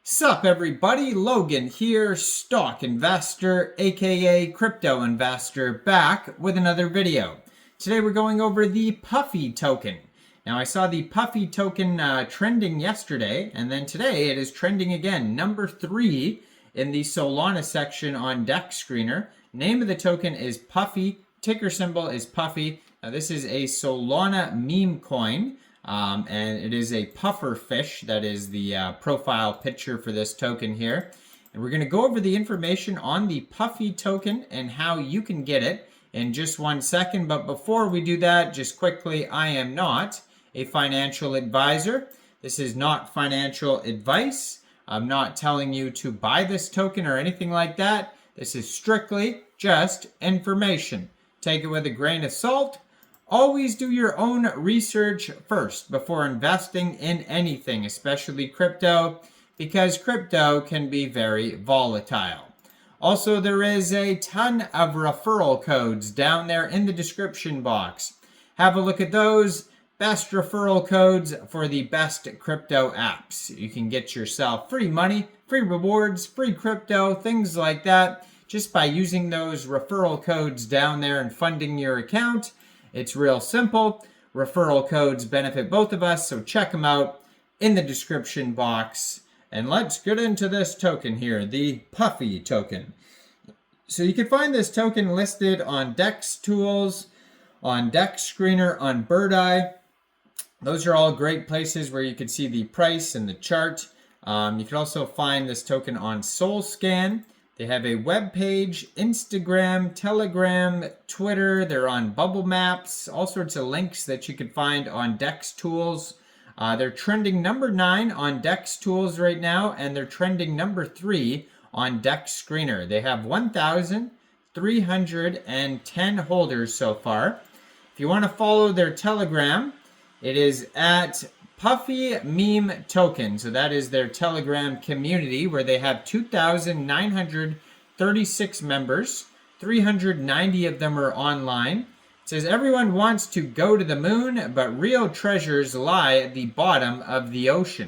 Sup everybody, Logan here, stock investor aka crypto investor, back with another video. Today we're going over the Puffy token. Now I saw the Puffy token trending yesterday, and then today it is trending again, number 3 in the Solana section on Dex Screener. Name of the token is Puffy, ticker symbol is Puffy. Now this is a Solana meme coin. And it is a puffer fish. That is the profile picture for this token here. And we're going to go over the information on the Puffy token and how you can get it in just 1 second. But before we do that, just quickly, I am not a financial advisor. This is not financial advice. I'm not telling you to buy this token or anything like that. This is strictly just information. Take it with a grain of salt. Always do your own research first before investing in anything, especially crypto, because crypto can be very volatile. Also, there is a ton of referral codes down there in the description box. Have a look at those. Best referral codes for the best crypto apps. You can get yourself free money, free rewards, free crypto, things like that, just by using those referral codes down there and funding your account. It's real simple. Referral codes benefit both of us, so check them out in the description box. And let's get into this token here, the Puffy token. So you can find this token listed on Dex Tools, on Dex Screener, on Birdeye. Those are all great places where you can see the price and the chart. You can also find this token on SolScan. They have a web page, Instagram, Telegram, Twitter. They're on Bubble Maps, all sorts of links that you can find on Dex Tools. They're trending number 9 on Dex Tools right now, and they're trending number 3 on Dex Screener. They have 1,310 holders so far. If you want to follow their Telegram, it is at Puffy Meme Token. So that is their Telegram community where they have 2,936 members. 390 of them are online. It says everyone wants to go to the moon, but real treasures lie at the bottom of the ocean.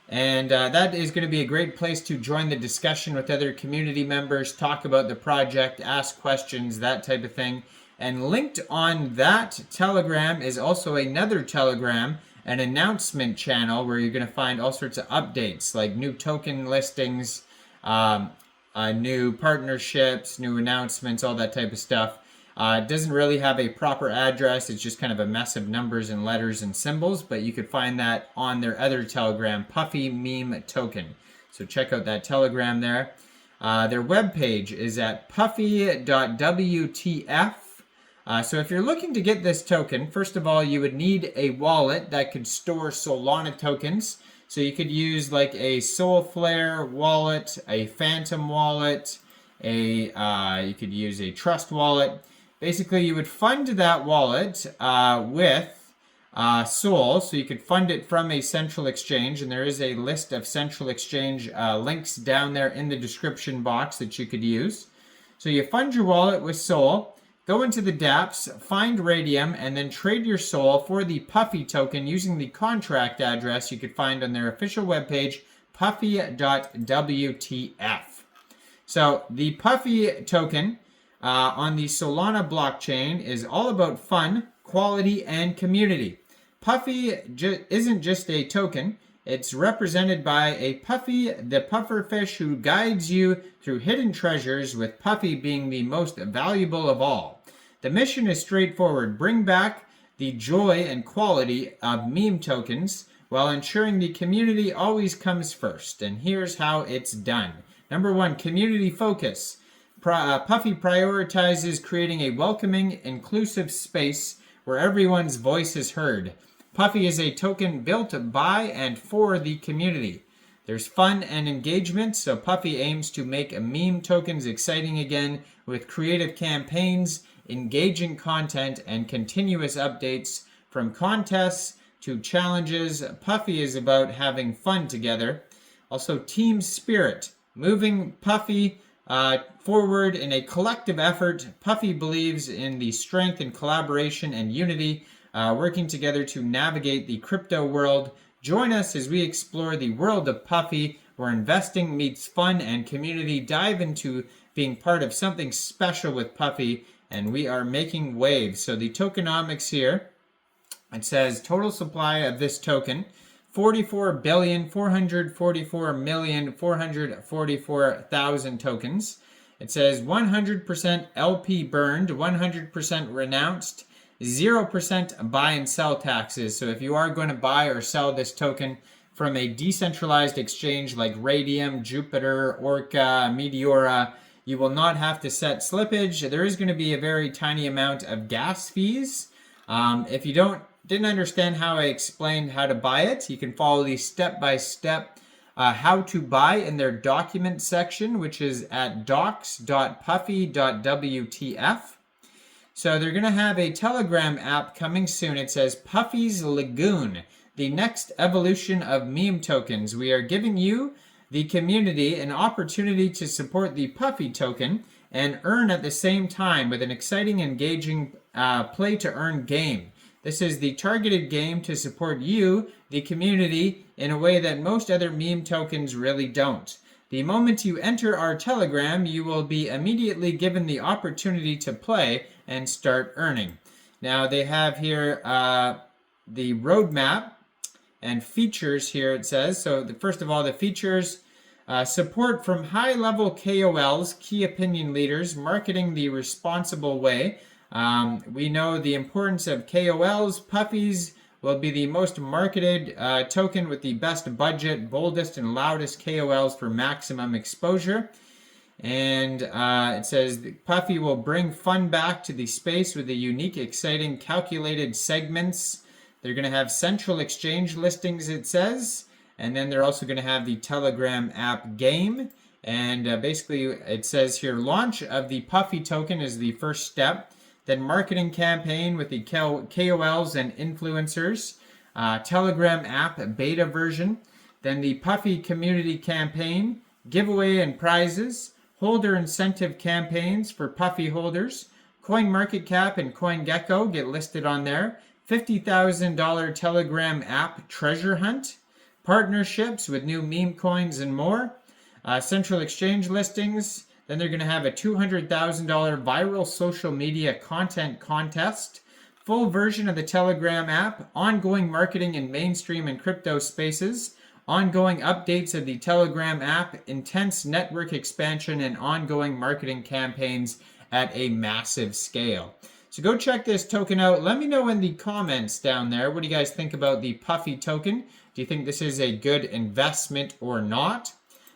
And that is going to be a great place to join the discussion with other community members, talk about the project, ask questions, that type of thing. And linked on that Telegram is also another Telegram, an announcement channel where you're going to find all sorts of updates like new token listings, new partnerships, new announcements, all that type of stuff. It doesn't really have a proper address. It's just kind of a mess of numbers and letters and symbols, but you could find that on their other Telegram, Puffy Meme Token. So check out that Telegram there. Their webpage is at puffy.wtf. So if you're looking to get this token, first of all, you would need a wallet that could store Solana tokens. So you could use like a Solflare wallet, a Phantom wallet, you could use a Trust wallet. Basically, you would fund that wallet with Sol. So you could fund it from a central exchange, and there is a list of central exchange links down there in the description box that you could use. So you fund your wallet with Sol. Go into the dApps, find Raydium, and then trade your Sol for the Puffy token using the contract address you could find on their official webpage, puffy.wtf. So the Puffy token on the Solana blockchain is all about fun, quality, and community. Puffy isn't just a token. It's represented by a Puffy, the pufferfish who guides you through hidden treasures, with Puffy being the most valuable of all. The mission is straightforward. Bring back the joy and quality of meme tokens while ensuring the community always comes first. And here's how it's done. Number 1, community focus. Puffy prioritizes creating a welcoming, inclusive space where everyone's voice is heard. Puffy is a token built by and for the community. There's fun and engagement, so Puffy aims to make meme tokens exciting again with creative campaigns, engaging content, and continuous updates. From contests to challenges, Puffy is about having fun together. Also, team spirit, moving Puffy forward in a collective effort. Puffy believes in the strength and collaboration and unity, working together to navigate the crypto world. Join us as we explore the world of Puffy where investing meets fun and community. Dive into being part of something special with Puffy, and we are making waves. So the tokenomics here, it says total supply of this token, 44,444,444,000 tokens. It says 100% LP burned, 100% renounced, 0% buy and sell taxes. So if you are going to buy or sell this token from a decentralized exchange like Raydium, Jupiter, Orca, Meteora, you will not have to set slippage. There is going to be a very tiny amount of gas fees. If you didn't understand how I explained how to buy it, you can follow the step-by-step how to buy in their document section, which is at docs.puffy.wtf. So they're going to have a Telegram app coming soon. It says Puffy's Lagoon, the next evolution of meme tokens. We are giving you, the community, an opportunity to support the Puffy token and earn at the same time with an exciting, engaging play-to-earn game. This is the targeted game to support you, the community, in a way that most other meme tokens really don't. The moment you enter our Telegram, you will be immediately given the opportunity to play and start earning. Now they have here the roadmap and features here, it says. So first of all, the features, support from high-level KOLs, key opinion leaders, marketing the responsible way. We know the importance of KOLs. Puffy's will be the most marketed token with the best budget, boldest, and loudest KOLs for maximum exposure. And it says Puffy will bring fun back to the space with the unique, exciting, calculated segments. They're going to have central exchange listings, it says. And then they're also going to have the Telegram app game. And basically, it says here, launch of the Puffy token is the first step. Then marketing campaign with the KOLs and influencers, Telegram app beta version, then the Puffy community campaign, giveaway and prizes, holder incentive campaigns for Puffy holders, CoinMarketCap and CoinGecko get listed on there, $50,000 Telegram app treasure hunt, partnerships with new meme coins and more, central exchange listings. Then they're going to have a $200,000 viral social media content contest, full version of the Telegram app, ongoing marketing in mainstream and crypto spaces, ongoing updates of the Telegram app, intense network expansion, and ongoing marketing campaigns at a massive scale. So go check this token out. Let me know in the comments down there, what do you guys think about the Puffy token? Do you think this is a good investment or not?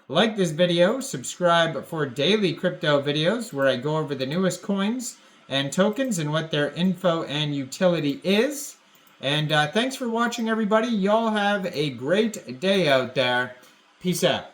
Like this video, subscribe for daily crypto videos where I go over the newest coins and tokens and what their info and utility is. And thanks for watching, everybody. Y'all have a great day out there. Peace out.